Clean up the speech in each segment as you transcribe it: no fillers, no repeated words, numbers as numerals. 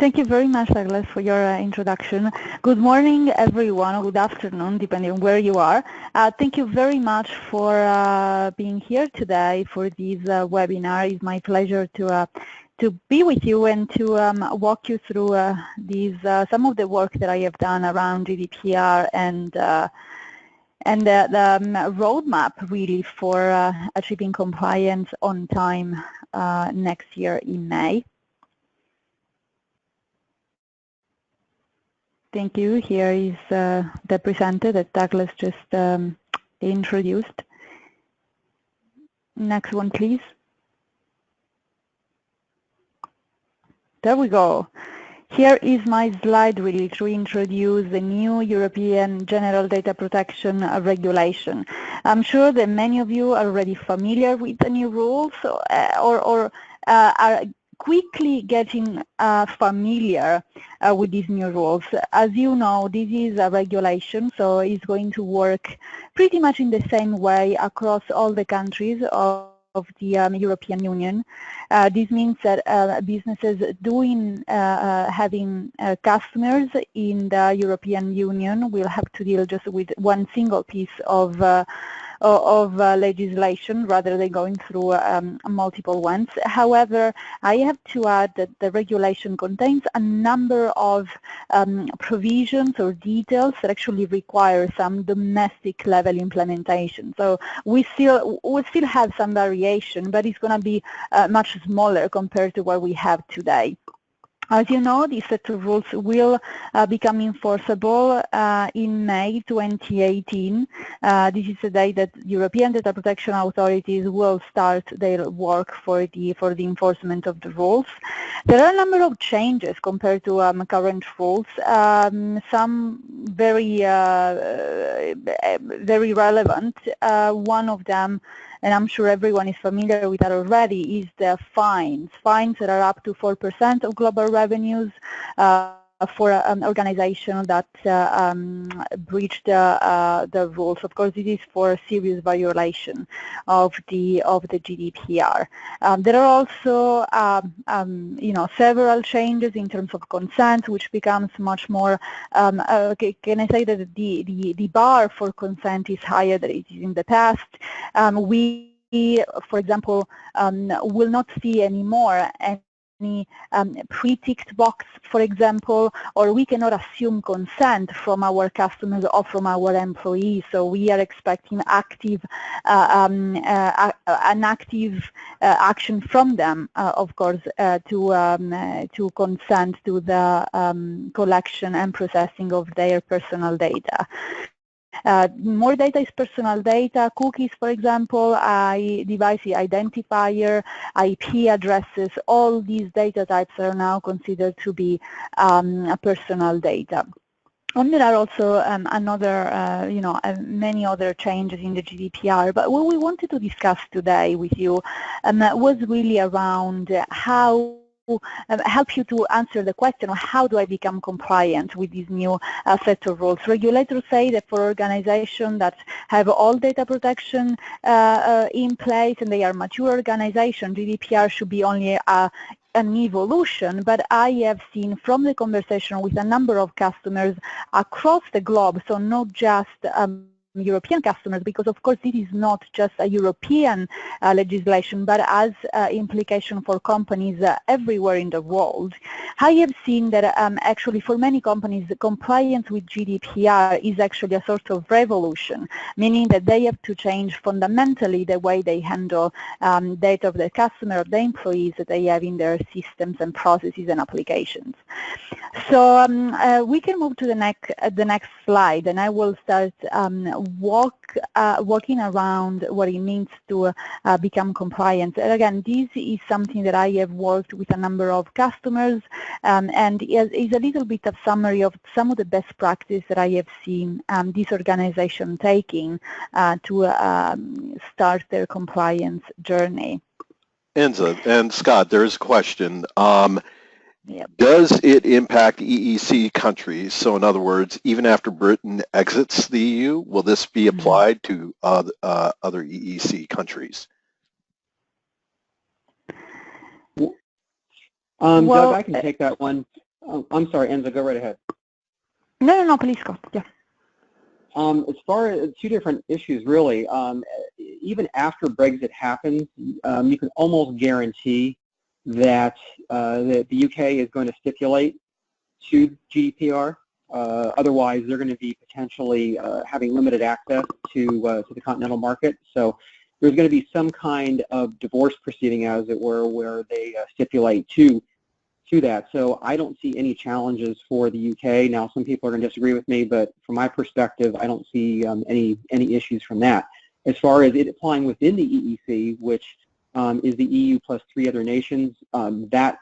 Thank you very much, Douglas, for your introduction. Good morning, everyone, or good afternoon, depending on where you are. Thank you very much for being here today for this webinar. It's my pleasure to be with you and to walk you through some of the work that I have done around GDPR and the roadmap really for achieving compliance on time next year in May. Thank you. Here is the presenter that Douglas just introduced. Next one, please. There we go. Here is my slide really to introduce the new European General Data Protection Regulation. I'm sure that many of you are already familiar with the new rules or are quickly getting familiar with these new rules. As you know, this is a regulation, so it's going to work pretty much in the same way across all the countries of the European Union. This means that businesses having customers in the European Union will have to deal just with one single piece of legislation rather than going through multiple ones. However, I have to add that the regulation contains a number of provisions or details that actually require some domestic level implementation. So we still have some variation, but it's going to be much smaller compared to what we have today. As you know, these set of rules will become enforceable in May 2018. This is the day that European data protection authorities will start their work for the enforcement of the rules. There are a number of changes compared to current rules. Some very relevant. One of them, and I'm sure everyone is familiar with that already, is the fines. Fines that are up to 4% of global revenues for an organization that breached the rules. Of course, it is for serious violation of the GDPR. There are also, several changes in terms of consent, which becomes much more. Can I say that the bar for consent is higher than it is in the past? We, for example, will not see anymore any pre-ticked box, for example, or we cannot assume consent from our customers or from our employees. So we are expecting an active action from them, of course, to consent to the collection and processing of their personal data. More data is personal data, cookies, for example, device identifier, IP addresses, all these data types are now considered to be personal data. And there are also many other changes in the GDPR, but what we wanted to discuss today with you was really around how help you to answer the question of how do I become compliant with these new set of rules. Regulators say that for organizations that have all data protection in place and they are mature organizations, GDPR should be only an evolution, but I have seen from the conversation with a number of customers across the globe, so not just European customers, because of course this is not just a European legislation, but as implication for companies everywhere in the world. I have seen that actually for many companies the compliance with GDPR is actually a sort of revolution, meaning that they have to change fundamentally the way they handle data of the customer, of the employees that they have in their systems and processes and applications. So we can move to the next slide, and I will start walking around what it means to become compliant. And again, this is something that I have worked with a number of customers, and is a little bit of summary of some of the best practice that I have seen this organization taking to start their compliance journey. Enza and Scott, there's a question. Yep. Does it impact EEC countries? So in other words, even after Britain exits the EU, will this be applied to other EEC countries? Doug, I can take that one. I'm sorry, Enzo, go right ahead. No, please go. Yeah. As far as two different issues, really, even after Brexit happens, you can almost guarantee that, that the UK is going to stipulate to GDPR. Otherwise, they're going to be potentially having limited access to the continental market. So there's going to be some kind of divorce proceeding, as it were, where they stipulate to that. So I don't see any challenges for the UK. Now, some people are going to disagree with me, but from my perspective, I don't see any issues from that. As far as it applying within the EEC, which is the EU plus 3 other nations, that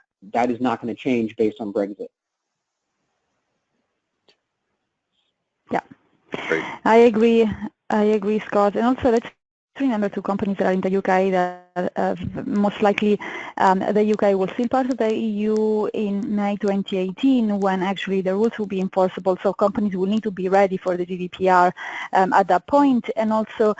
is not going to change based on Brexit. Yeah, Great. I agree, Scott. And also, let's remember two companies that are in the UK that most likely the UK was still part of the EU in May 2018 when actually the rules will be enforceable. So companies will need to be ready for the GDPR at that point. And also,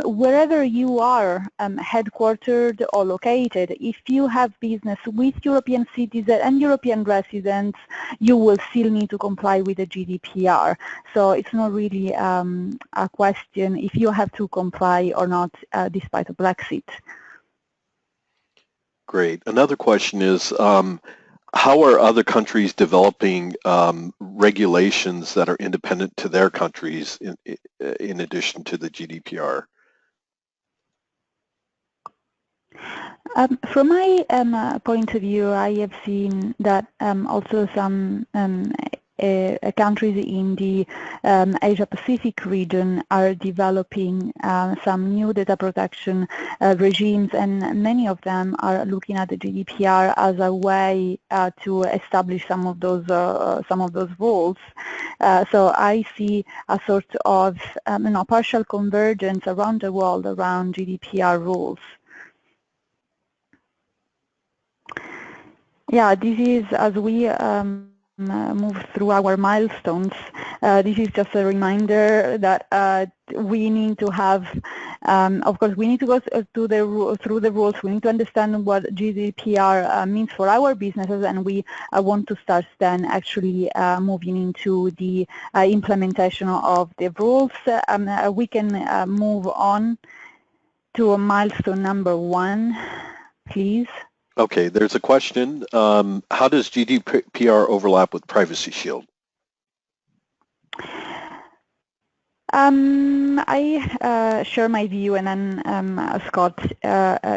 wherever you are headquartered or located, if you have business with European citizens and European residents, you will still need to comply with the GDPR. So it's not really a question if you have to comply or not despite of Brexit. Great. Another question is, how are other countries developing regulations that are independent to their countries in addition to the GDPR? From my point of view, I have seen that also some countries in the Asia-Pacific region are developing some new data protection regimes, and many of them are looking at the GDPR as a way to establish some of those rules. So I see a sort of partial convergence around the world around GDPR rules. Yeah, this is as we move through our milestones. This is just a reminder that we need to have, of course, we need to go through the rules. We need to understand what GDPR means for our businesses, and we want to start then actually moving into the implementation of the rules. We can move on to milestone number 1, please. Okay, there's a question. How does GDPR overlap with Privacy Shield? I share my view, and then Scott,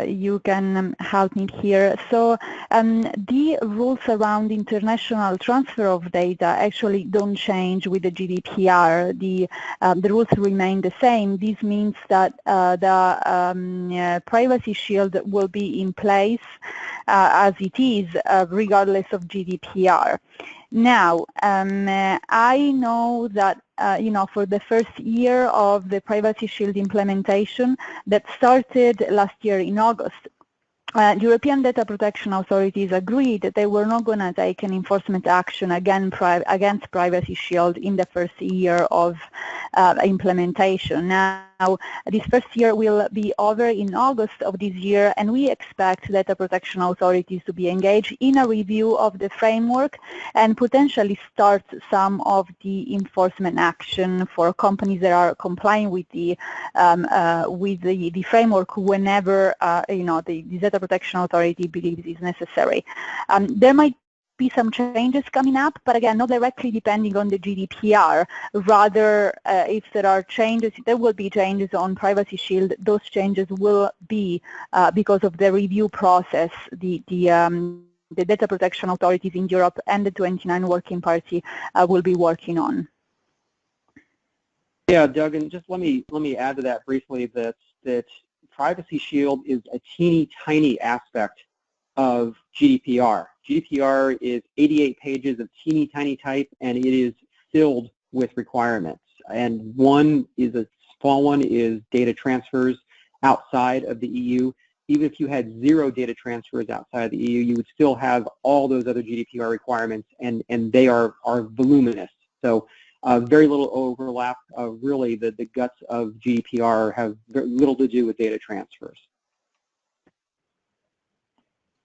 you can help me here. So the rules around international transfer of data actually don't change with the GDPR. The rules remain the same. This means that the Privacy Shield will be in place as it is, regardless of GDPR. Now, I know that for the first year of the Privacy Shield implementation that started last year in August, European data protection authorities agreed that they were not going to take an enforcement action against Privacy Shield in the first year of implementation. Now, this first year will be over in August of this year, and we expect data protection authorities to be engaged in a review of the framework and potentially start some of the enforcement action for companies that are complying with the framework whenever the data protection authority believes is necessary. There might be some changes coming up, but again, not directly depending on the GDPR. Rather, if there are changes, there will be changes on Privacy Shield. Those changes will be because of the review process the data protection authorities in Europe and the 29 Working Party will be working on. Yeah, Doug, and just let me add to that briefly that Privacy Shield is a teeny tiny aspect of GDPR. GDPR is 88 pages of teeny tiny type, and it is filled with requirements. And one is a small one is data transfers outside of the EU. Even if you had 0 data transfers outside the EU, you would still have all those other GDPR requirements, and they are voluminous. So very little overlap. Really, the guts of GDPR have very little to do with data transfers.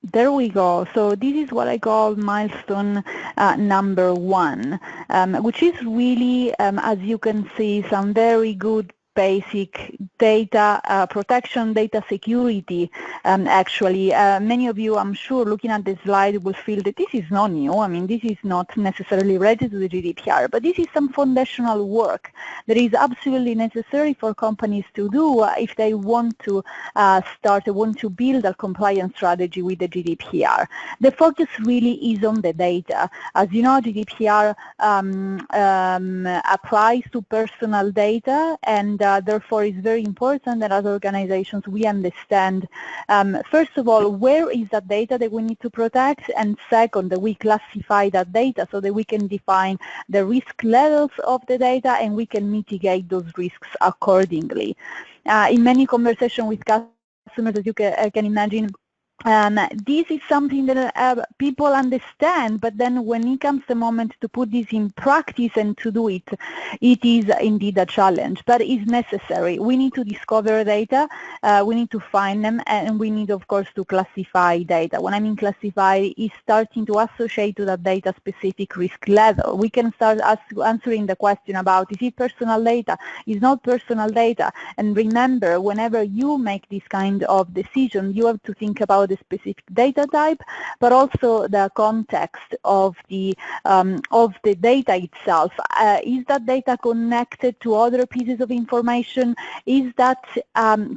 There we go. So this is what I call milestone number 1, which is really, as you can see, some very good basic data protection, data security. Actually, many of you, I'm sure, looking at this slide will feel that this is not new. I mean, this is not necessarily related to the GDPR, but this is some foundational work that is absolutely necessary for companies to do if they want to want to build a compliance strategy with the GDPR. The focus really is on the data. As you know, GDPR applies to personal data, and therefore it's very important that as organizations we understand, first of all, where is that data that we need to protect, and second, that we classify that data so that we can define the risk levels of the data and we can mitigate those risks accordingly. In many conversations with customers, as you can imagine, this is something that people understand, but then when it comes the moment to put this in practice and to do it, it is indeed a challenge, but it's necessary. We need to discover data, we need to find them, and we need, of course, to classify data. When I mean classify, is starting to associate to that data specific risk level. We can start answering the question about, is it personal data, is not personal data, and remember, whenever you make this kind of decision, you have to think about the specific data type, but also the context of the data itself. Is that data connected to other pieces of information? Is that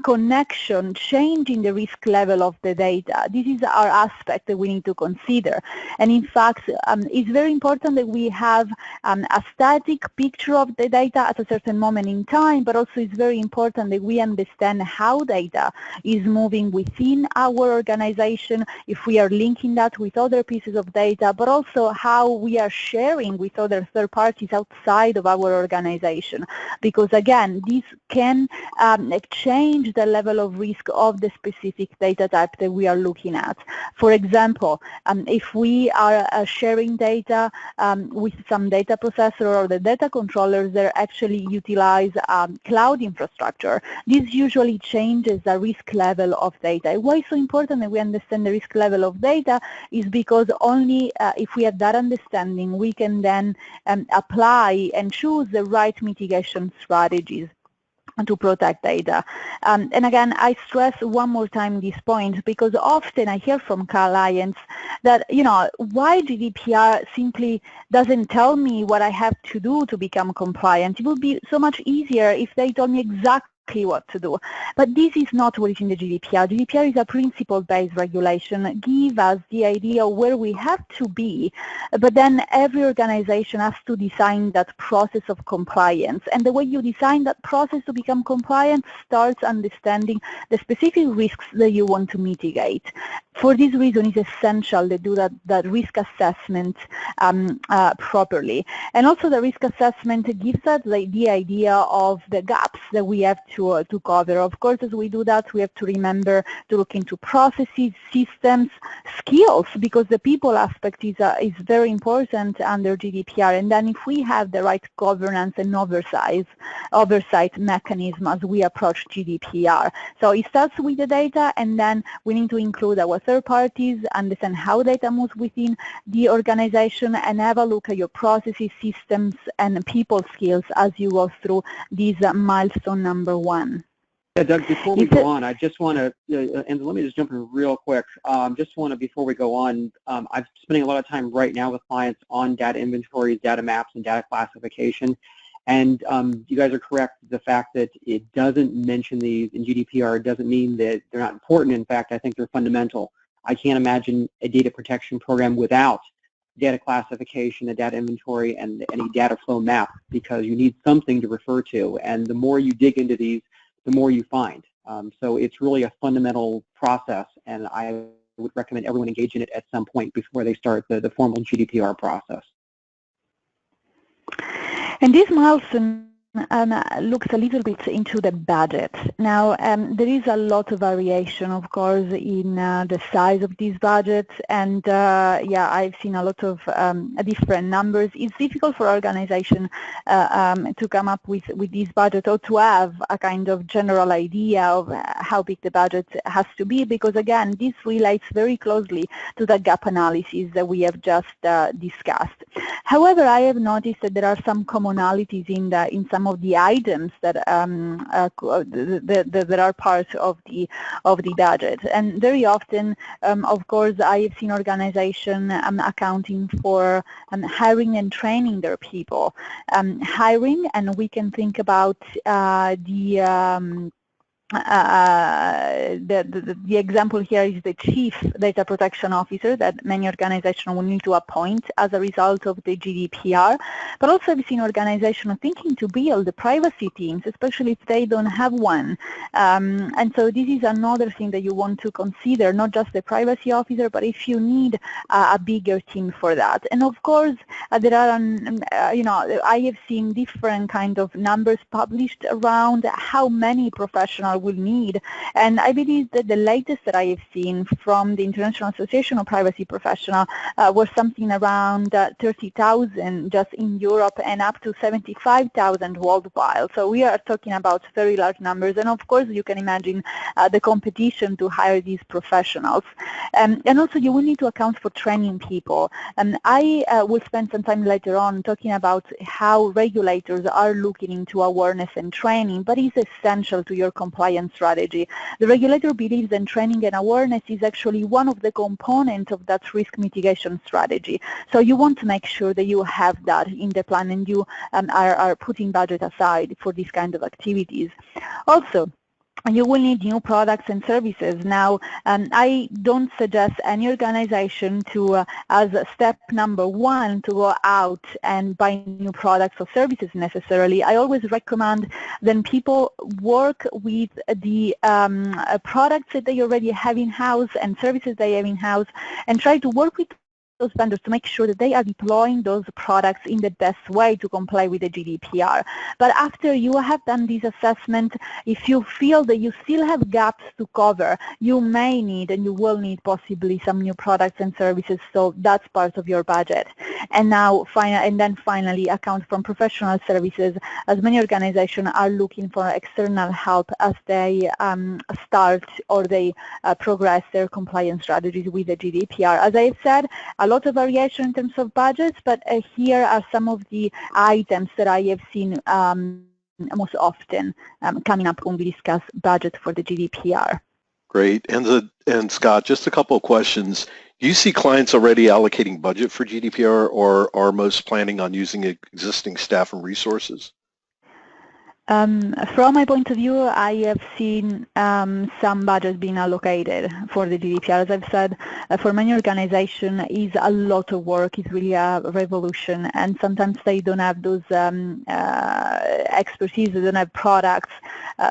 connection changing the risk level of the data? This is our aspect that we need to consider. And in fact, it's very important that we have a static picture of the data at a certain moment in time, but also it's very important that we understand how data is moving within our organization, if we are linking that with other pieces of data, but also how we are sharing with other third parties outside of our organization. Because again, this can change the level of risk of the specific data type that we are looking at. For example, if we are sharing data with some data processor or the data controllers that actually utilize cloud infrastructure, this usually changes the risk level of data. Why it's so important that we understand the risk level of data is because only if we have that understanding, we can then apply and choose the right mitigation strategies to protect data. And again, I stress one more time this point because often I hear from clients that, you know, why GDPR simply doesn't tell me what I have to do to become compliant. It would be so much easier if they told me exactly what to do. But this is not what is in the GDPR. GDPR is a principle-based regulation, give us the idea where we have to be, but then every organization has to design that process of compliance. And the way you design that process to become compliant starts understanding the specific risks that you want to mitigate. For this reason, it's essential to do that risk assessment properly. And also the risk assessment gives us the idea of the gaps that we have to cover. Of course, as we do that, we have to remember to look into processes, systems, skills, because the people aspect is very important under GDPR. And then if we have the right governance and oversight mechanism as we approach GDPR. So it starts with the data, and then we need to include our third parties, understand how data moves within the organization, and have a look at your processes, systems, and people skills as you go through this milestone number 1. Yeah, Doug, before we go on, I just want to, and let me just jump in real quick. Just want to, before we go on, I'm spending a lot of time right now with clients on data inventories, data maps, and data classification. And you guys are correct. The fact that it doesn't mention these in GDPR doesn't mean that they're not important. In fact, I think they're fundamental. I can't imagine a data protection program without data classification, a data inventory, and any data flow map, because you need something to refer to. And the more you dig into these, the more you find. So it's really a fundamental process, and I would recommend everyone engage in it at some point before they start the formal GDPR process. And this milestone looks a little bit into the budget. Now, there is a lot of variation, of course, in the size of these budgets, and yeah, I've seen a lot of different numbers. It's difficult for organizations to come up with these budgets or to have a kind of general idea of how big the budget has to be, because again, this relates very closely to the gap analysis that we have just discussed. However, I have noticed that there are some commonalities in some of the items that that are part of the budget, and very often, of course, I have seen organizations accounting for hiring and training their people. Hiring, and we can think about the example here is the Chief Data Protection Officer that many organizations will need to appoint as a result of the GDPR, but also I've seen organizations thinking to build the privacy teams, especially if they don't have one. And so this is another thing that you want to consider, not just the privacy officer, but if you need a bigger team for that. And of course, there are, you know, I have seen different kind of numbers published around how many professionals will need, and I believe that the latest that I have seen from the International Association of Privacy Professionals was something around 30,000 just in Europe and up to 75,000 worldwide. So we are talking about very large numbers, and of course you can imagine the competition to hire these professionals. And also you will need to account for training people. And I will spend some time later on talking about how regulators are looking into awareness and training, but it's essential to your compliance strategy. The regulator believes that training and awareness is actually one of the components of that risk mitigation strategy. So you want to make sure that you have that in the plan and you are putting budget aside for these kind of activities. Also, you will need new products and services. Now, I don't suggest any organization to, as step number one, to go out and buy new products or services necessarily. I always recommend then people work with the products that they already have in-house and services they have in-house, and try to work with those vendors to make sure that they are deploying those products in the best way to comply with the GDPR. But after you have done this assessment, if you feel that you still have gaps to cover, you may need and you will need possibly some new products and services, so that's part of your budget. And now, finally, account from professional services, as many organizations are looking for external help as they start or they progress their compliance strategies with the GDPR. As I said, a lot of variation in terms of budgets, but here are some of the items that I have seen most often coming up when we discuss budget for the GDPR. Great. And Scott, just a couple of questions. Do you see clients already allocating budget for GDPR, or are most planning on using existing staff and resources? From my point of view, I have seen some budget being allocated for the GDPR. As I've said, for many organizations, it's a lot of work. It's really a revolution, and sometimes they don't have those expertise, they don't have products.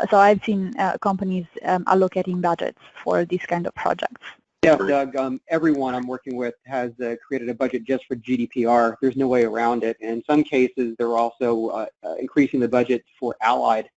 So I've seen companies allocating budgets for these kind of projects. Yeah, Doug, everyone I'm working with has created a budget just for GDPR. There's no way around it. And in some cases, they're also increasing the budget for allied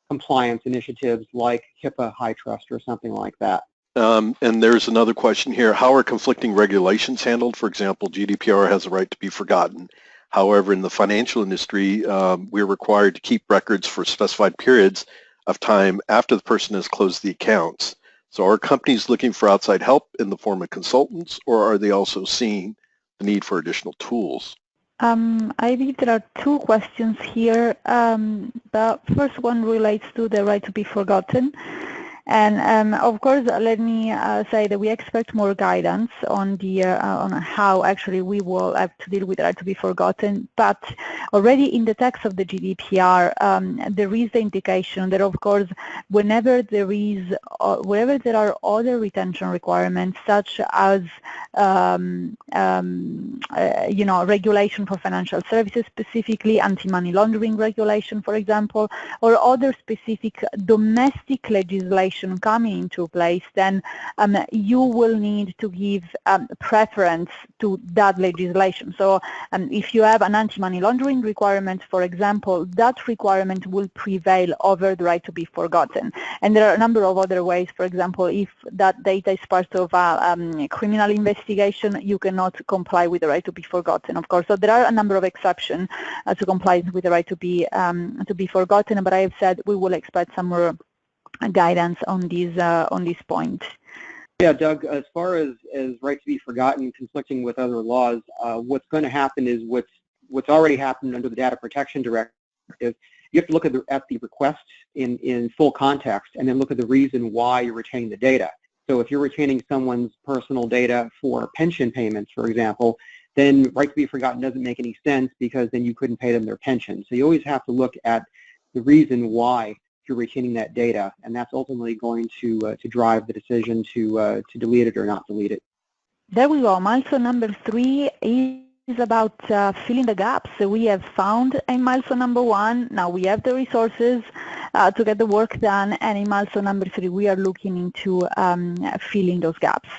compliance initiatives like HIPAA, High Trust, or something like that. And there's another question here. How are conflicting regulations handled? For example, GDPR has a right to be forgotten. However, in the financial industry, we're required to keep records for specified periods of time after the person has closed the accounts. So are companies looking for outside help in the form of consultants, or are they also seeing the need for additional tools? I believe there are two questions here. The first one relates to the right to be forgotten. And of course, let me say that we expect more guidance on the on how actually we will have to deal with the right to be forgotten. But already in the text of the GDPR, there is the indication that, of course, whenever there are other retention requirements, such as you know, regulation for financial services, specifically anti-money laundering regulation, for example, or other specific domestic legislation legislation coming into place, then you will need to give preference to that legislation. So if you have an anti-money laundering requirement, for example, that requirement will prevail over the right to be forgotten. And there are a number of other ways. For example, if that data is part of a criminal investigation, you cannot comply with the right to be forgotten, of course. So there are a number of exceptions to compliance with the right to be forgotten, but I have said we will expect some more guidance on this point. Yeah, Doug, as far as right to be forgotten conflicting with other laws, what's going to happen is what's already happened under the Data Protection Directive. You have to look at the request in full context and then look at the reason why you're retaining the data. So if you're retaining someone's personal data for pension payments, for example, then right to be forgotten doesn't make any sense because then you couldn't pay them their pension. So you always have to look at the reason why you're retaining that data, and that's ultimately going to drive the decision to delete it or not delete it. There we go. Milestone number 3 is about filling the gaps. So we have found in milestone number 1. Now we have the resources to get the work done, and in milestone number 3 we are looking into filling those gaps.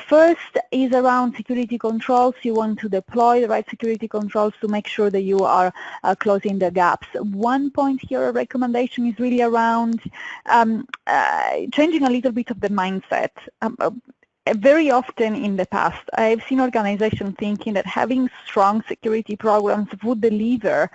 First is around security controls. You want to deploy the right security controls to make sure that you are closing the gaps. One point here, a recommendation, is really around changing a little bit of the mindset. Very often in the past, I've seen organizations thinking that having strong security programs would deliver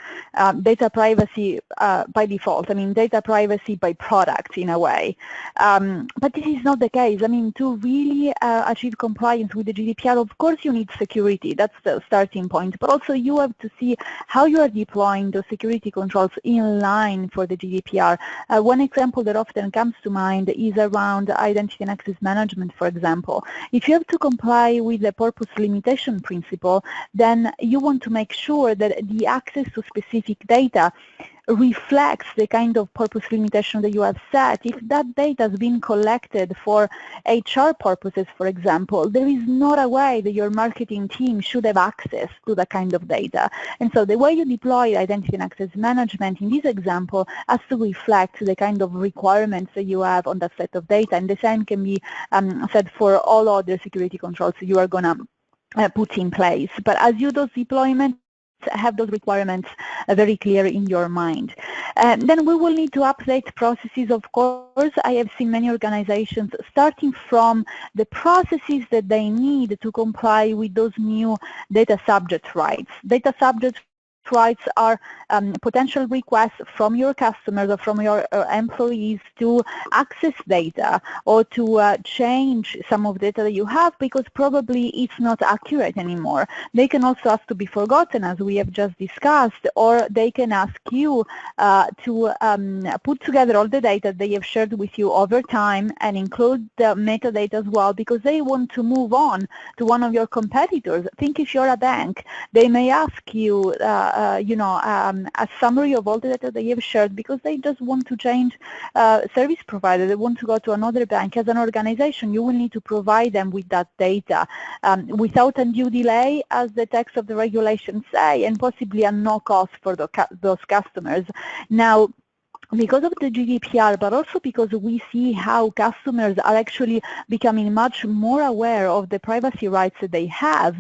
data privacy by default. I mean, data privacy by product in a way. But this is not the case. I mean, to really achieve compliance with the GDPR, of course you need security. That's the starting point. But also you have to see how you are deploying those security controls in line for the GDPR. One example that often comes to mind is around identity and access management, for example. If you have to comply with the purpose limitation principle, then you want to make sure that the access to specific data reflects the kind of purpose limitation that you have set. If that data has been collected for HR purposes, for example, there is not a way that your marketing team should have access to that kind of data. And so the way you deploy identity and access management in this example has to reflect the kind of requirements that you have on that set of data. And the same can be said for all other security controls you are going to put in place. But as you do those deployments, have those requirements very clear in your mind. Then we will need to update processes, of course. I have seen many organizations starting from the processes that they need to comply with those new data subject rights. Data subject rights are potential requests from your customers or from your employees to access data or to change some of the data that you have because probably it's not accurate anymore. They can also ask to be forgotten, as we have just discussed, or they can ask you to put together all the data they have shared with you over time and include the metadata as well because they want to move on to one of your competitors. Think if you're a bank, they may ask you a summary of all the data they have shared because they just want to change service provider. They want to go to another bank. As an organization, you will need to provide them with that data without undue delay, as the text of the regulations say, and possibly at no cost for those customers. Now, because of the GDPR, but also because we see how customers are actually becoming much more aware of the privacy rights that they have,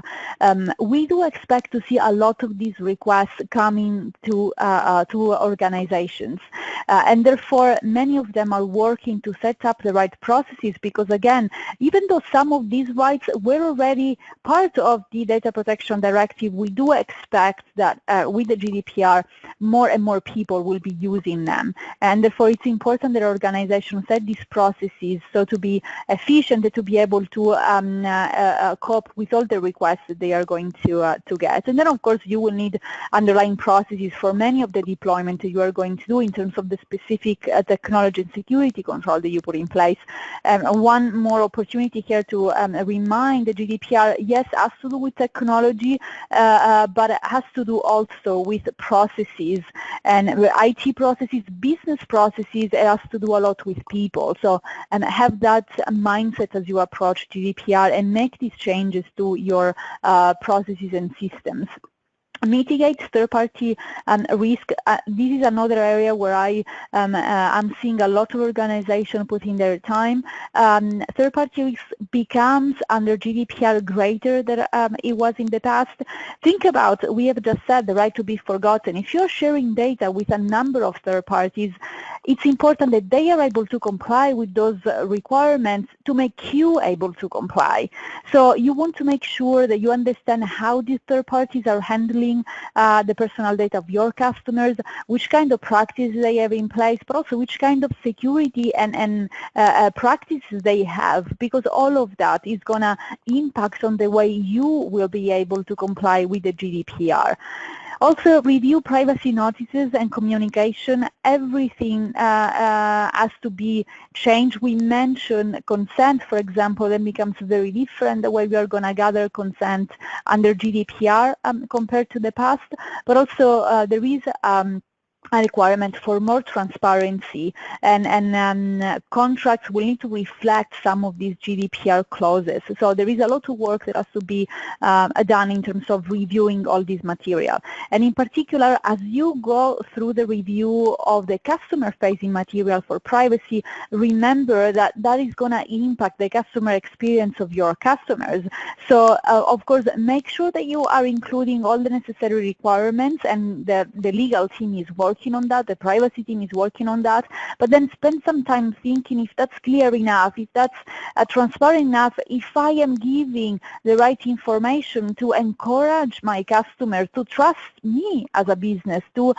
we do expect to see a lot of these requests coming to organizations. And therefore, many of them are working to set up the right processes because, again, even though some of these rights were already part of the Data Protection Directive, we do expect that with the GDPR, more and more people will be using them. And therefore, it's important that organizations set these processes so to be efficient and to be able to cope with all the requests that they are going to get. And then, of course, you will need underlying processes for many of the deployment that you are going to do in terms of the specific technology and security control that you put in place. One more opportunity here to remind the GDPR, yes, has to do with technology, but it has to do also with processes and IT processes, business processes. It has to do a lot with people. So have that mindset as you approach GDPR and make these changes to your processes and systems. mitigate third-party risk. This is another area where I'm seeing a lot of organizations putting their time. Third-party risk becomes under GDPR greater than it was in the past. Think about, we have just said, the right to be forgotten. If you're sharing data with a number of third parties, it's important that they are able to comply with those requirements to make you able to comply. So you want to make sure that you understand how these third parties are handling the personal data of your customers, which kind of practices they have in place, but also which kind of security and practices they have, because all of that is going to impact on the way you will be able to comply with the GDPR. Also, review privacy notices and communication. Everything has to be changed. We mentioned consent, for example, then becomes very different the way we are going to gather consent under GDPR compared to the past. But also, there is a requirement for more transparency, and contracts will need to reflect some of these GDPR clauses. So there is a lot of work that has to be done in terms of reviewing all this material. And in particular, as you go through the review of the customer-facing material for privacy, remember that that is going to impact the customer experience of your customers. So of course, make sure that you are including all the necessary requirements, and the legal team is working on that, the privacy team is working on that, but then spend some time thinking if that's clear enough, if that's transparent enough, if I am giving the right information to encourage my customers to trust me as a business, to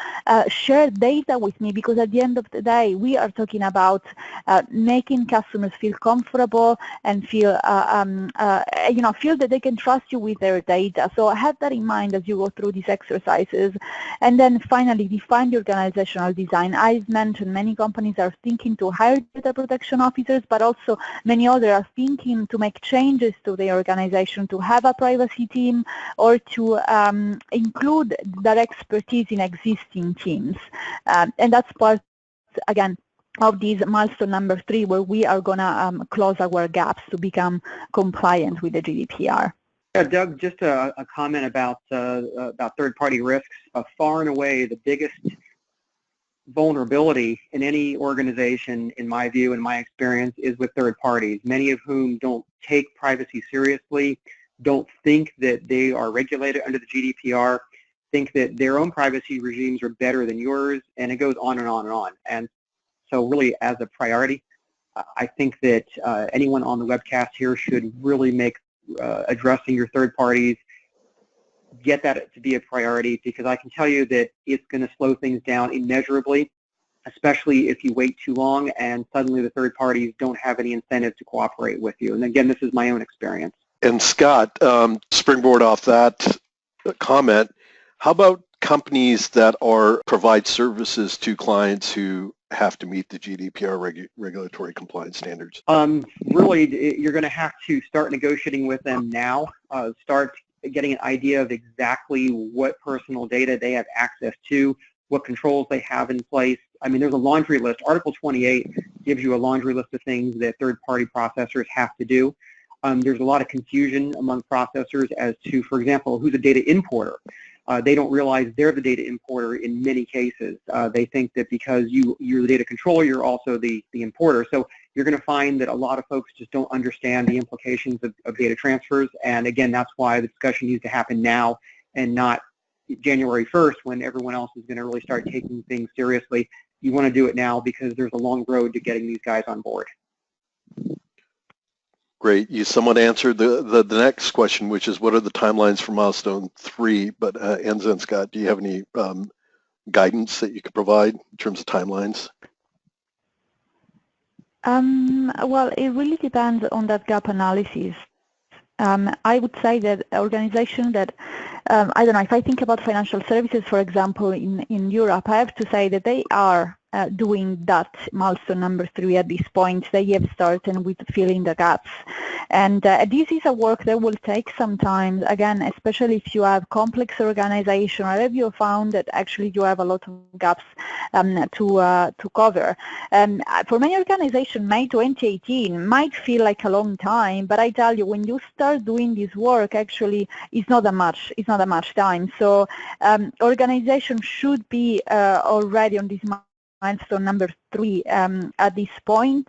share data with me, because at the end of the day, we are talking about making customers feel comfortable and feel, feel that they can trust you with their data. So have that in mind as you go through these exercises. And then finally, define your organizational design. I've mentioned many companies are thinking to hire data protection officers, but also many others are thinking to make changes to their organization, to have a privacy team, or to include that expertise in existing teams. And that's part, again, of this milestone number 3, where we are going to close our gaps to become compliant with the GDPR. Yeah, Doug, just a comment about third-party risks. Far and away, the biggest vulnerability in any organization, in my view and my experience, is with third parties, many of whom don't take privacy seriously, don't think that they are regulated under the GDPR, think that their own privacy regimes are better than yours, and it goes on and on and on. And so really, as a priority, I think that anyone on the webcast here should really make addressing your third parties, get that to be a priority, because I can tell you that it's going to slow things down immeasurably, especially if you wait too long and suddenly the third parties don't have any incentive to cooperate with you. And again, this is my own experience. And Scott, springboard off that comment, how about companies that provide services to clients who have to meet the GDPR regulatory compliance standards? Really, you're going to have to start negotiating with them now, start getting an idea of exactly what personal data they have access to, what controls they have in place. I mean, there's a laundry list. Article 28 gives you a laundry list of things that third-party processors have to do. There's a lot of confusion among processors as to, for example, who's a data importer. They don't realize they're the data importer in many cases. They think that because you're the data controller, you're also the importer. So you're going to find that a lot of folks just don't understand the implications of data transfers. And again, that's why the discussion needs to happen now and not January 1st, when everyone else is going to really start taking things seriously. You want to do it now because there's a long road to getting these guys on board. Great. You somewhat answered the next question, which is what are the timelines for milestone 3? But Enza and Scott, do you have any guidance that you could provide in terms of timelines? Well, it really depends on that gap analysis. I would say that organizations that, I don't know, if I think about financial services, for example, in Europe, I have to say that they are doing that milestone number 3 at this point. They have started with filling the gaps. And this is a work that will take some time, again, especially if you have complex organization, or if you found that actually you have a lot of gaps to cover. For many organizations, May 2018 might feel like a long time, but I tell you, when you start doing this work, actually, it's not that much time. So organizations should be already on this milestone number 3 at this point.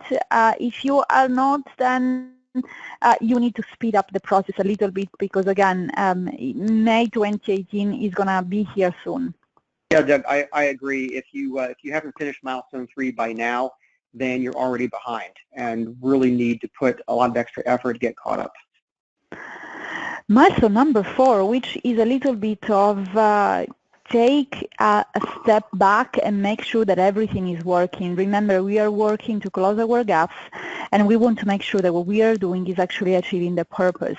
If you are not, then you need to speed up the process a little bit, because again, May 2018 is gonna be here soon. Yeah, Doug, I agree. If you haven't finished milestone 3 by now, then you're already behind and really need to put a lot of extra effort to get caught up. Milestone number 4, which is a little bit of take a step back and make sure that everything is working. Remember, we are working to close our gaps, and we want to make sure that what we are doing is actually achieving the purpose.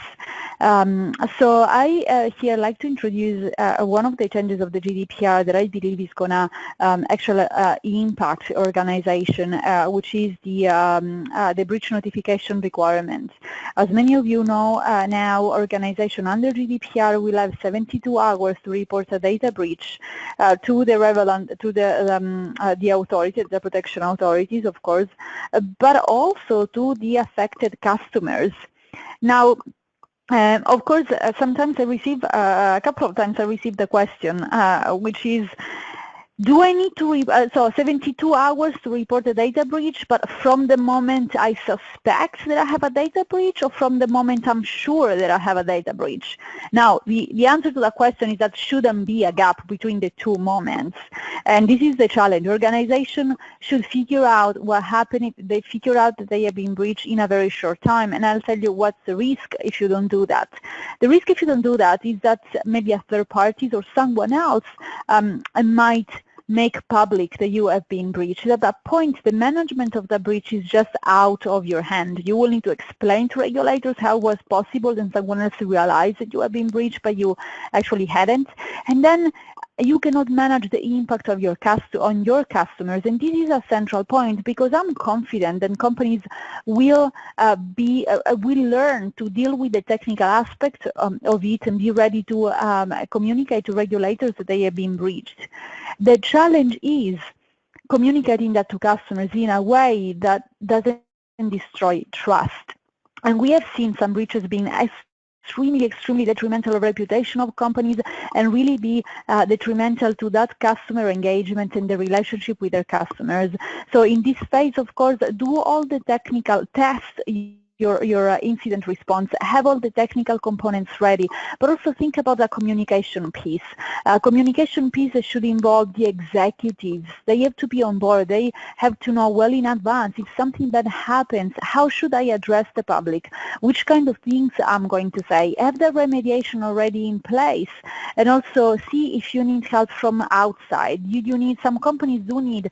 So I here like to introduce one of the changes of the GDPR that I believe is going to actually impact organization, which is the breach notification requirement. As many of you know, now organization under GDPR will have 72 hours to report a data breach to the relevant, to the authority, the protection authorities, of course, but also to the affected customers. Now, of course, sometimes I receive, a couple of times I received the question, which is, do I need to, so 72 hours to report a data breach, but from the moment I suspect that I have a data breach, or from the moment I'm sure that I have a data breach? Now, the answer to that question is that shouldn't be a gap between the two moments. And this is the challenge. Organization should figure out what happened if they figure out that they have been breached in a very short time. And I'll tell you what's the risk if you don't do that. The risk if you don't do that is that maybe a third party or someone else might make public that you have been breached. At that point, the management of the breach is just out of your hand. You will need to explain to regulators how it was possible and someone else realized that you have been breached, but you actually hadn't. And then you cannot manage the impact of your on your customers. And this is a central point, because I'm confident that companies will will learn to deal with the technical aspect of it and be ready to communicate to regulators that they have been breached. The challenge is communicating that to customers in a way that doesn't destroy trust. And we have seen some breaches being extremely detrimental to the reputation of companies, and really be detrimental to that customer engagement and the relationship with their customers. So in this phase, of course, do all the technical tests, your incident response, have all the technical components ready, but also think about the communication piece. Communication piece should involve the executives. They have to be on board. They have to know well in advance if something bad happens, how should I address the public, which kind of things I'm going to say, have the remediation already in place, and also see if you need help from outside. You need, some companies do need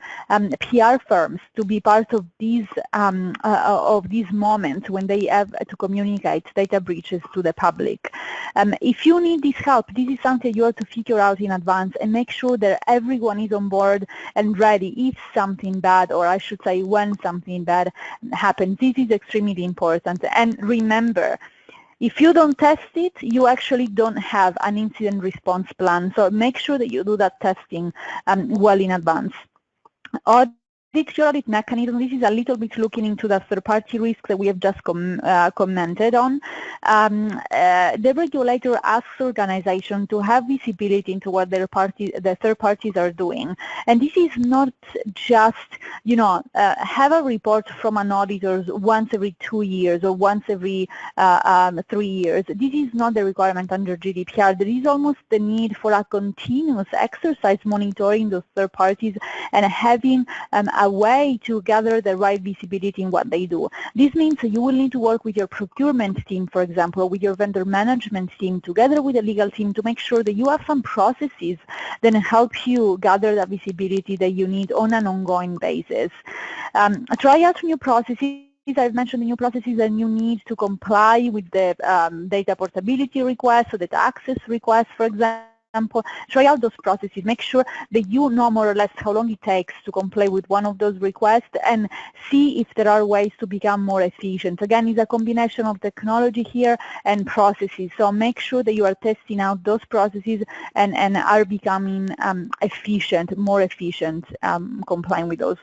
PR firms to be part of these moments when they have to communicate data breaches to the public. If you need this help, this is something you have to figure out in advance and make sure that everyone is on board and ready if something bad, or I should say when something bad happens. This is extremely important. And remember, if you don't test it, you actually don't have an incident response plan. So make sure that you do that testing well in advance. Audit mechanism, this is a little bit looking into the third-party risk that we have just commented on. The regulator asks organizations to have visibility into what the third parties are doing. And this is not just, have a report from an auditor once every 2 years or once every 3 years. This is not the requirement under GDPR. There is almost the need for a continuous exercise monitoring those third parties and having a way to gather the right visibility in what they do. This means you will need to work with your procurement team, for example, with your vendor management team, together with the legal team, to make sure that you have some processes that help you gather the visibility that you need on an ongoing basis. Try out new processes. I've mentioned the new processes, and you need to comply with the data portability request or data access request, for example. example, try out those processes, make sure that you know more or less how long it takes to comply with one of those requests, and see if there are ways to become more efficient. Again, it's a combination of technology here and processes, so make sure that you are testing out those processes and are becoming efficient, more efficient, complying with those.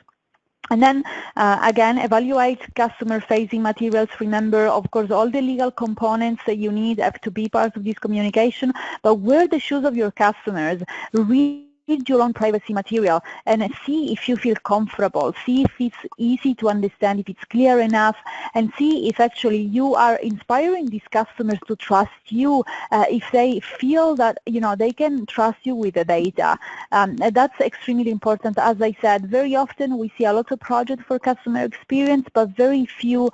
And then, again, evaluate customer-facing materials. Remember, of course, all the legal components that you need have to be part of this communication, but wear the shoes of your customers. Read your own privacy material and see if you feel comfortable, see if it's easy to understand, if it's clear enough, and see if actually you are inspiring these customers to trust you, if they feel that, you know, they can trust you with the data. That's extremely important. As I said, very often we see a lot of projects for customer experience, but very few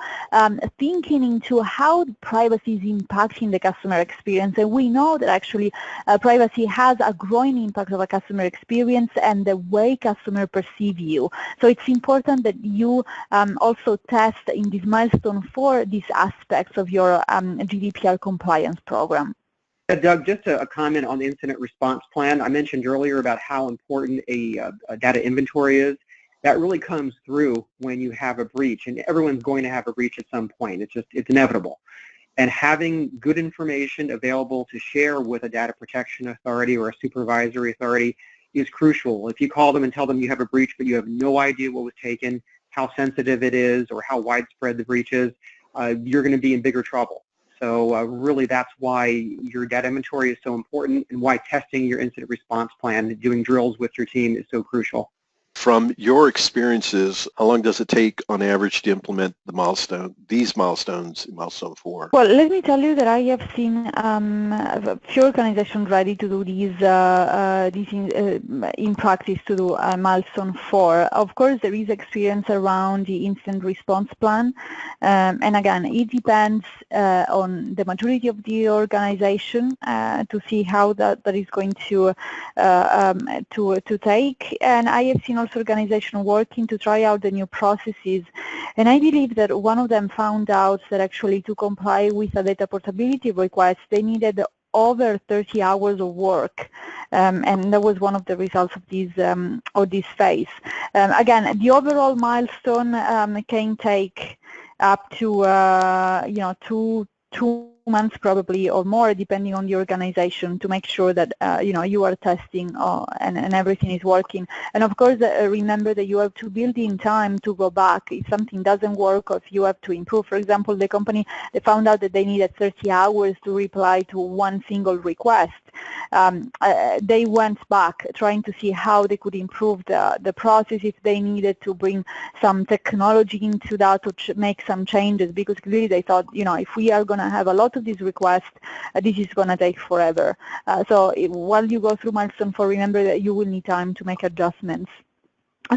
thinking into how privacy is impacting the customer experience. And we know that actually privacy has a growing impact of a customer experience and the way customers perceive you. So it's important that you also test in this milestone for these aspects of your GDPR compliance program. Doug, just a comment on the incident response plan. I mentioned earlier about how important a data inventory is. That really comes through when you have a breach, and everyone's going to have a breach at some point. It's inevitable. And having good information available to share with a data protection authority or a supervisory authority is crucial. If you call them and tell them you have a breach but you have no idea what was taken, how sensitive it is, or how widespread the breach is, you're going to be in bigger trouble. So really that's why your data inventory is so important, and why testing your incident response plan, doing drills with your team, is so crucial. From your experiences, how long does it take on average to implement these milestones in milestone 4? Well, let me tell you that I have seen a few organizations ready to do these in practice to do milestone 4. Of course, there is experience around the incident response plan, and again, it depends on the maturity of the organization to see how that is going to take. And I have seen also organizations working to try out the new processes, and I believe that one of them found out that actually to comply with a data portability request they needed over 30 hours of work, and that was one of the results of this phase. Again, the overall milestone can take up to 2 months probably or more, depending on the organization, to make sure that you are testing and everything is working. And of course, remember that you have to build in time to go back if something doesn't work or if you have to improve. For example, the company, they found out that they needed 30 hours to reply to one single request. They went back trying to see how they could improve the process, if they needed to bring some technology into that to make some changes, because clearly they thought, if we are going to have a lot of these requests, this is going to take forever. So while you go through milestone 4, remember that you will need time to make adjustments.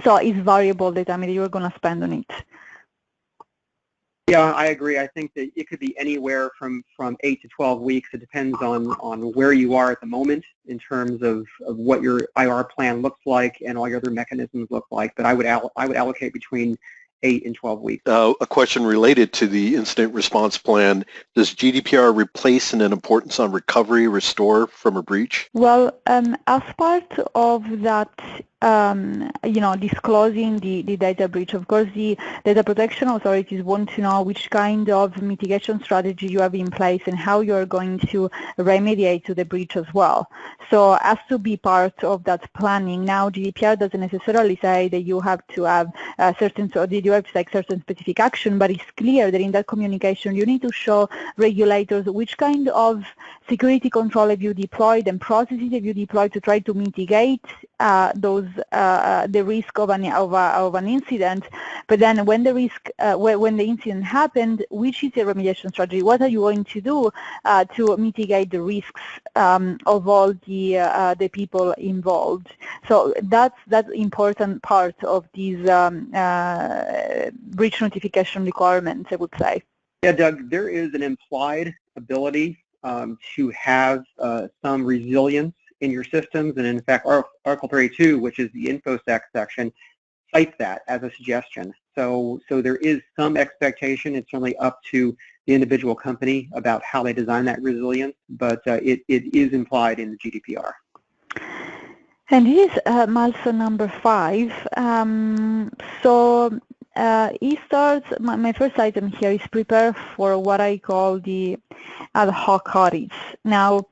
So it's variable the time that you're going to spend on it. Yeah, I agree. I think that it could be anywhere from 8 to 12 weeks. It depends on where you are at the moment in terms of what your IR plan looks like and all your other mechanisms look like. But I would allocate between 8 and 12 weeks. A question related to the incident response plan: does GDPR replace an importance on recovery, restore from a breach? Well, as part of that, disclosing the data breach, of course, the data protection authorities want to know which kind of mitigation strategy you have in place and how you are going to remediate to the breach as well. So as to be part of that planning, now GDPR doesn't necessarily say that you have to have you have to take certain specific action, but it's clear that in that communication you need to show regulators which kind of security control have you deployed and processes have you deployed to try to mitigate the risk of an incident. But then when when the incident happened, which is the remediation strategy? What are you going to do to mitigate the risks of all the people involved? So that's important part of these breach notification requirements, I would say. Yeah, Doug, there is an implied ability to have some resilience in your systems, and in fact, Article 32, which is the InfoSec section, cites that as a suggestion. So there is some expectation. It's certainly up to the individual company about how they design that resilience, but it is implied in the GDPR. And this is milestone number 5. It starts, my first item here is prepare for what I call the Adhoc cottage. Now,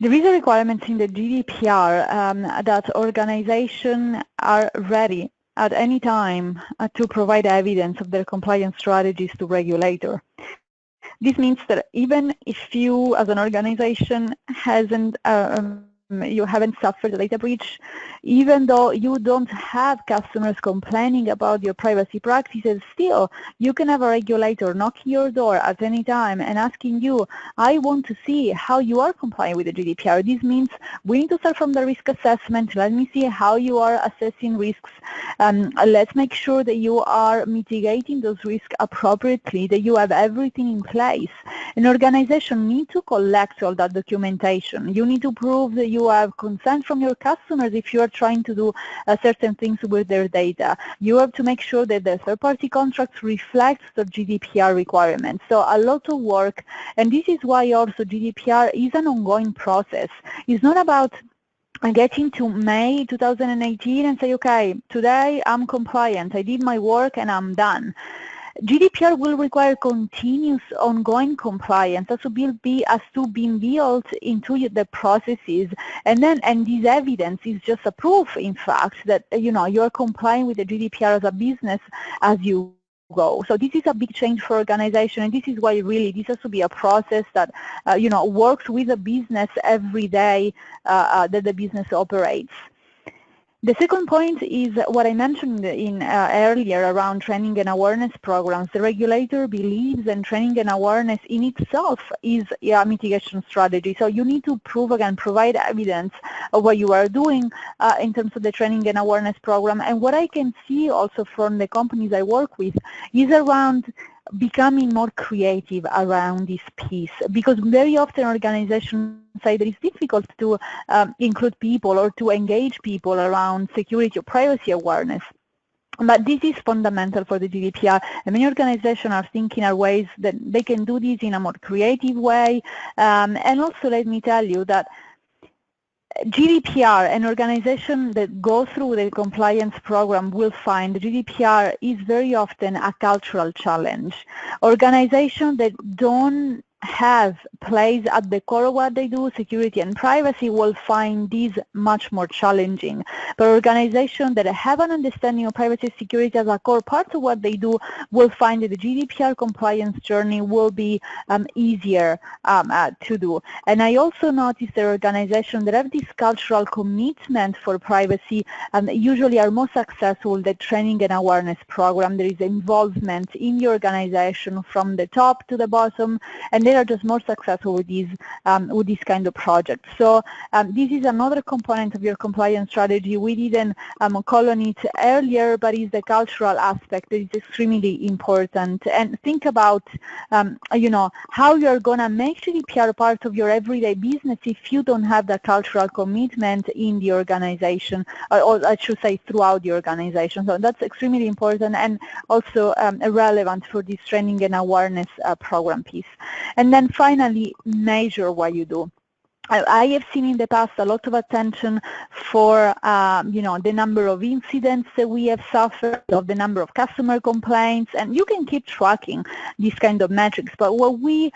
there is a requirement in the GDPR that organizations are ready at any time to provide evidence of their compliance strategies to regulator. This means that even if you as an organization you haven't suffered a data breach, even though you don't have customers complaining about your privacy practices, still you can have a regulator knocking your door at any time and asking you, I want to see how you are complying with the GDPR. This means we need to start from the risk assessment. Let me see how you are assessing risks. Let's make sure that you are mitigating those risks appropriately, that you have everything in place. An organization needs to collect all that documentation. You need to prove that you have consent from your customers if you are trying to do certain things with their data. You have to make sure that the third-party contracts reflect the GDPR requirements. So a lot of work, and this is why also GDPR is an ongoing process. It's not about getting to May 2018 and say, okay, today I'm compliant, I did my work and I'm done. GDPR will require continuous ongoing compliance as to being built into the processes, and this evidence is just a proof, in fact, that you're complying with the GDPR as a business as you go. So this is a big change for organization, and this is why really this has to be a process that works with the business every day that the business operates. The second point is what I mentioned earlier around training and awareness programs. The regulator believes that training and awareness in itself is a mitigation strategy. So you need to provide evidence of what you are doing in terms of the training and awareness program. And what I can see also from the companies I work with is around becoming more creative around this piece, because very often organizations say that it's difficult to include people or to engage people around security or privacy awareness. But this is fundamental for the GDPR, and many organizations are thinking of ways that they can do this in a more creative way. And also, let me tell you that GDPR, an organization that goes through the compliance program will find GDPR is very often a cultural challenge. Organizations that don't have plays at the core of what they do, security and privacy, will find these much more challenging. But organizations that have an understanding of privacy and security as a core part of what they do will find that the GDPR compliance journey will be easier to do. And I also noticed that organizations that have this cultural commitment for privacy usually are more successful with the training and awareness program. There is involvement in the organization from the top to the bottom, and they are just more successful with this kind of project. So this is another component of your compliance strategy. We didn't call on it earlier, but it's the cultural aspect that is extremely important. And think about, how you're going to make GDPR part of your everyday business if you don't have the cultural commitment in the organization, or I should say throughout the organization. So that's extremely important and also relevant for this training and awareness program piece. And then finally, measure what you do. I have seen in the past a lot of attention for, the number of incidents that we have suffered, of the number of customer complaints, and you can keep tracking these kind of metrics. But what we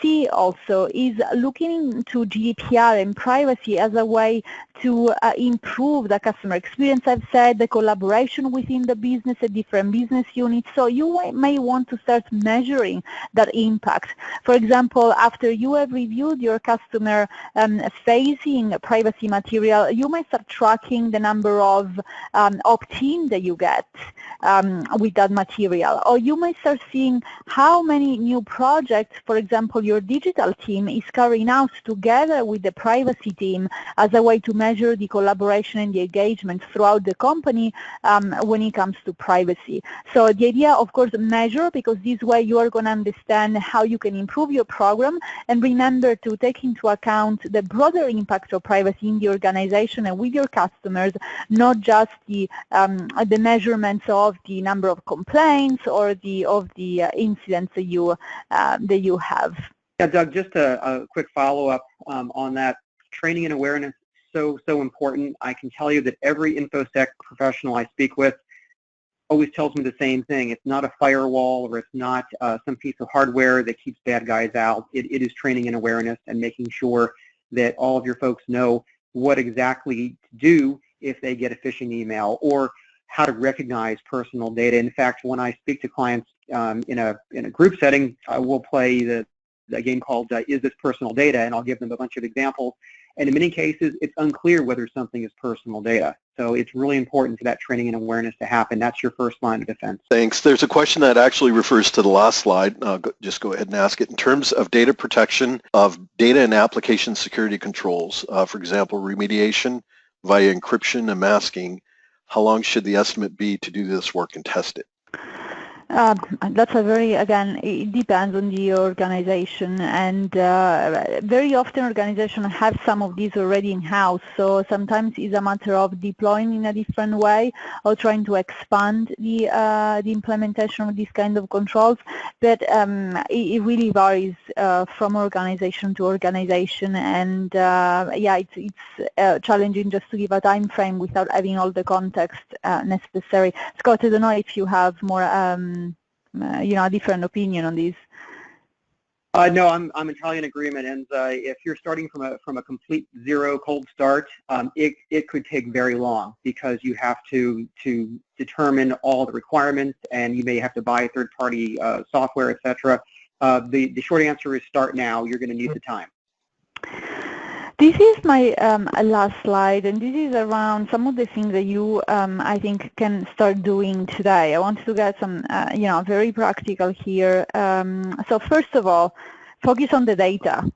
see also is looking into GDPR and privacy as a way to improve the customer experience. I've said the collaboration within the business, the different business units. So you may want to start measuring that impact. For example, after you have reviewed your customer facing privacy material, you might start tracking the number of opt-in that you get with that material, or you might start seeing how many new projects, for example, your digital team is carrying out together with the privacy team as a way to measure the collaboration and the engagement throughout the company when it comes to privacy. So the idea, of course, measure, because this way you are going to understand how you can improve your program, and remember to take into account the broader impact of privacy in the organization and with your customers, not just the measurements of the number of complaints or the incidents that you have. Yeah, Doug, just a quick follow-up on that. Training and awareness, so important. I can tell you that every InfoSec professional I speak with always tells me the same thing. It's not a firewall, or it's not some piece of hardware that keeps bad guys out. It is training and awareness and making sure that all of your folks know what exactly to do if they get a phishing email, or how to recognize personal data. In fact, when I speak to clients in a group setting, I will play the game called Is This Personal Data? And I'll give them a bunch of examples. And in many cases, it's unclear whether something is personal data. So it's really important for that training and awareness to happen. That's your first line of defense. Thanks. There's a question that actually refers to the last slide. Just go ahead and ask it. In terms of data protection of data and application security controls, for example, remediation via encryption and masking, how long should the estimate be to do this work and test it? That's a very, again, it depends on the organization, and very often organizations have some of these already in-house, so sometimes it's a matter of deploying in a different way or trying to expand the implementation of these kind of controls, but it really varies from organization to organization, and yeah, it's challenging just to give a time frame without having all the context necessary. Scott, I don't know if you have more a different opinion on this. No, I'm entirely in agreement. And if you're starting from a complete zero cold start, it could take very long, because you have to determine all the requirements, and you may have to buy third-party software, etc. The short answer is start now. You're going to need the time. This is my last slide, and this is around some of the things that you, I think, can start doing today. I want to get some, very practical here. So first of all, focus on the data.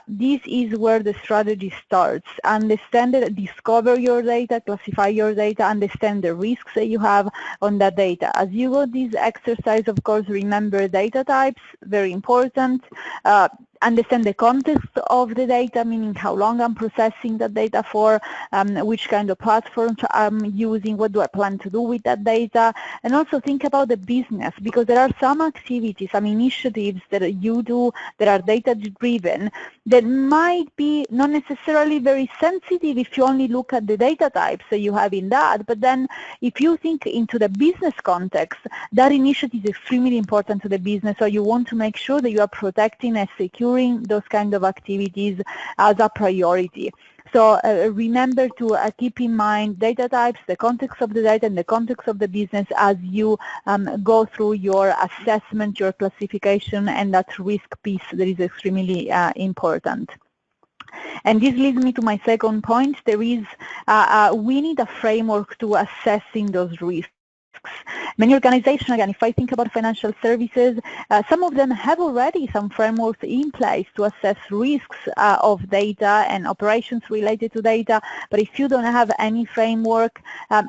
This is where the strategy starts. Understand it, discover your data, classify your data, understand the risks that you have on that data. As you go this exercise, of course, remember data types, very important. Understand the context of the data, meaning how long I'm processing that data for, which kind of platforms I'm using, what do I plan to do with that data, and also think about the business, because there are some activities, some initiatives that you do that are data-driven that might be not necessarily very sensitive if you only look at the data types that you have in that, but then if you think into the business context, that initiative is extremely important to the business, so you want to make sure that you are protecting and securing those kind of activities as a priority. So remember to keep in mind data types, the context of the data, and the context of the business as you go through your assessment, your classification, and that risk piece that is extremely important. And this leads me to my second point. There is, we need a framework to assessing those risks. Many organizations, again, if I think about financial services, some of them have already some frameworks in place to assess risks of data and operations related to data, but if you don't have any framework,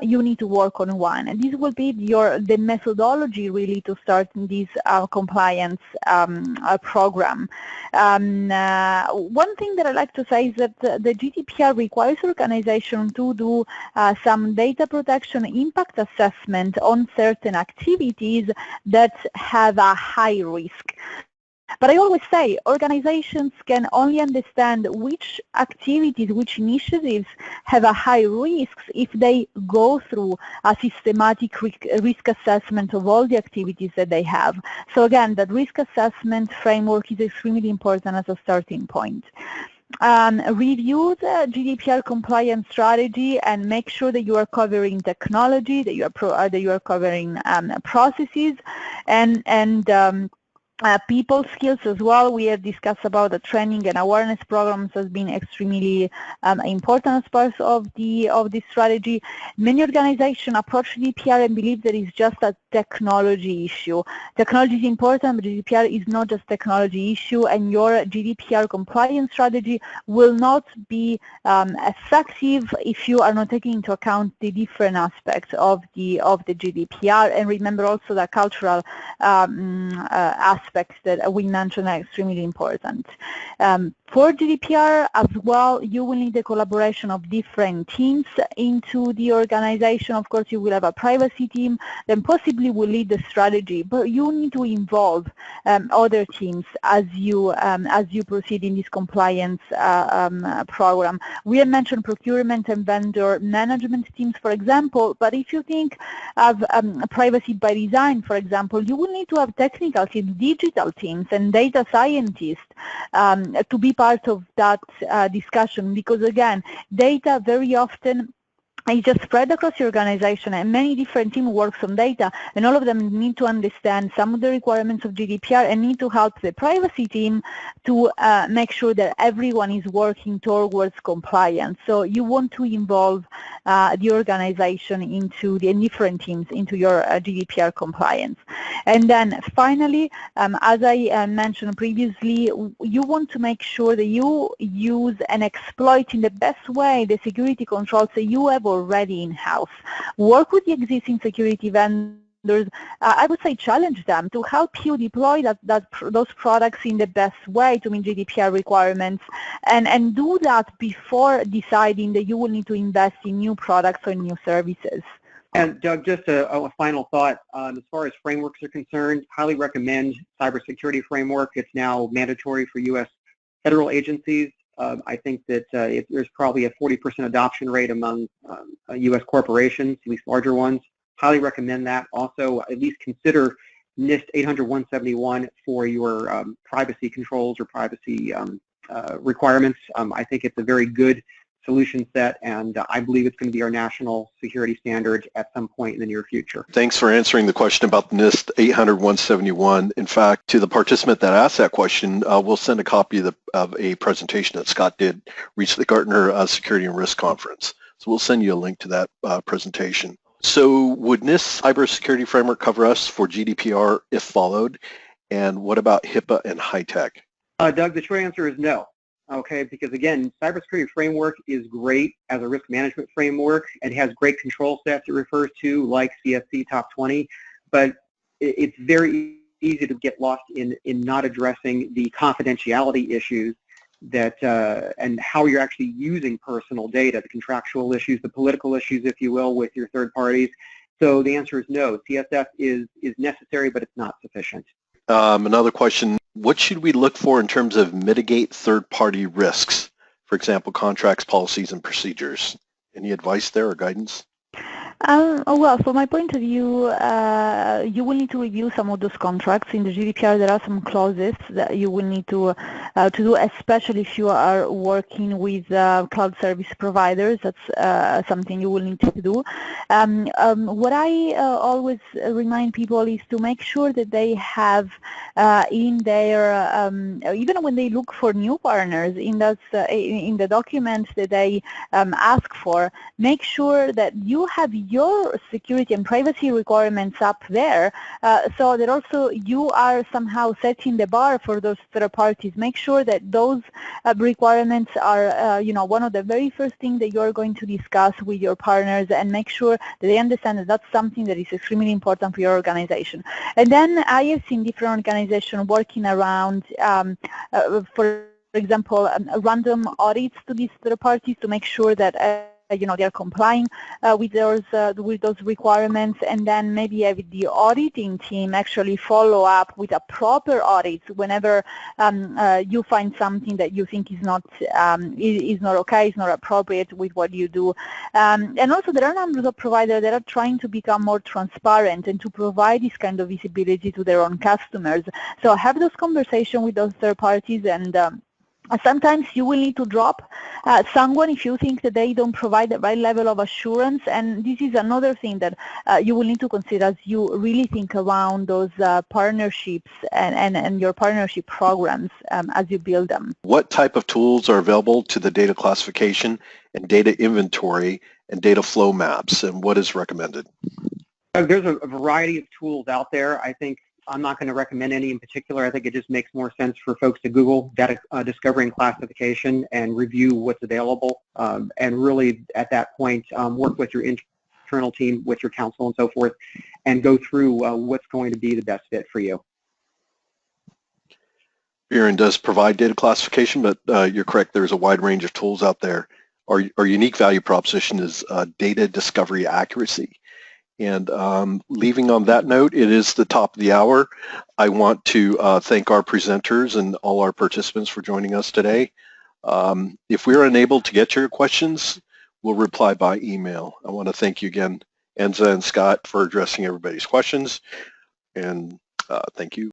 you need to work on one. And this will be the methodology really to start this compliance program. One thing that I like to say is that the GDPR requires organizations to do some data protection impact assessment on certain activities that have a high risk. But I always say organizations can only understand which activities, which initiatives have a high risk if they go through a systematic risk assessment of all the activities that they have. So again, that risk assessment framework is extremely important as a starting point. Review the GDPR compliance strategy and make sure that you are covering technology, that you are covering processes, and people skills as well. We have discussed about the training and awareness programs as being extremely important as part of this strategy. Many organizations approach GDPR and believe that it's just a technology issue. Technology is important, but GDPR is not just a technology issue, and your GDPR compliance strategy will not be effective if you are not taking into account the different aspects of the GDPR. And remember also the cultural aspect aspects that we mentioned are extremely important. For GDPR as well, you will need the collaboration of different teams into the organization. Of course, you will have a privacy team, then possibly will lead the strategy, but you need to involve other teams as you proceed in this compliance program. We have mentioned procurement and vendor management teams, for example, but if you think of privacy by design, for example, you will need to have technical teams, digital teams, and data scientists to be part of that discussion, because again, data very often it's just spread across your organization, and many different teams work on data, and all of them need to understand some of the requirements of GDPR and need to help the privacy team to make sure that everyone is working towards compliance. So you want to involve the organization into the different teams into your GDPR compliance. And then finally, as I mentioned previously, you want to make sure that you use and exploit in the best way the security controls that you have already in-house. Work with the existing security vendors. I would say challenge them to help you deploy those products in the best way to meet GDPR requirements, and do that before deciding that you will need to invest in new products or new services. And Doug, just a final thought. As far as frameworks are concerned, highly recommend cybersecurity framework. It's now mandatory for U.S. federal agencies. I think that there's probably a 40% adoption rate among U.S. corporations, at least larger ones. Highly recommend that. Also, at least consider NIST 800-171 for your privacy controls or privacy requirements. I think it's a very good solution set, and I believe it's going to be our national security standard at some point in the near future. Thanks for answering the question about the NIST 800-171. In fact, to the participant that asked that question, we'll send a copy of a presentation that Scott did recently, Gartner Security and Risk Conference. So we'll send you a link to that presentation. So would NIST cybersecurity framework cover us for GDPR if followed? And what about HIPAA and high-tech? Doug, the short answer is no. Okay, because again, cybersecurity framework is great as a risk management framework and has great control sets it refers to, like CSC Top 20, but it's very easy to get lost in not addressing the confidentiality issues that and how you're actually using personal data, the contractual issues, the political issues, if you will, with your third parties. So the answer is no. CSF is necessary, but it's not sufficient. Another question, what should we look for in terms of mitigate third-party risks? For example, contracts, policies, and procedures. Any advice there or guidance? Well, from my point of view, you will need to review some of those contracts. In the GDPR, there are some clauses that you will need to do, especially if you are working with cloud service providers. That's something you will need to do. What I always remind people is to make sure that they have in their, even when they look for new partners, in the documents that they ask for, make sure that you have your security and privacy requirements up there, so that also you are somehow setting the bar for those third parties. Make sure that those requirements are, one of the very first things that you are going to discuss with your partners, and make sure that they understand that that's something that is extremely important for your organization. And then I have seen different organizations working around, for example, random audits to these third parties to make sure that they are complying with those requirements, and then maybe have the auditing team actually follow up with a proper audit whenever you find something that you think is not okay, is not appropriate with what you do. And also there are numbers of providers that are trying to become more transparent and to provide this kind of visibility to their own customers. So have those conversations with those third parties, and sometimes you will need to drop someone if you think that they don't provide the right level of assurance, and this is another thing that you will need to consider as you really think around those partnerships and your partnership programs as you build them. What type of tools are available to the data classification and data inventory and data flow maps, and what is recommended? There's a variety of tools out there. I think I'm not going to recommend any in particular. I think it just makes more sense for folks to Google data discovery and classification and review what's available, and really at that point work with your internal team, with your counsel and so forth, and go through what's going to be the best fit for you. Spirion does provide data classification, but you're correct, there's a wide range of tools out there. Our unique value proposition is data discovery accuracy. And leaving on that note, it is the top of the hour. I want to thank our presenters and all our participants for joining us today. If we're unable to get to your questions, we'll reply by email. I want to thank you again, Enza and Scott, for addressing everybody's questions. And thank you.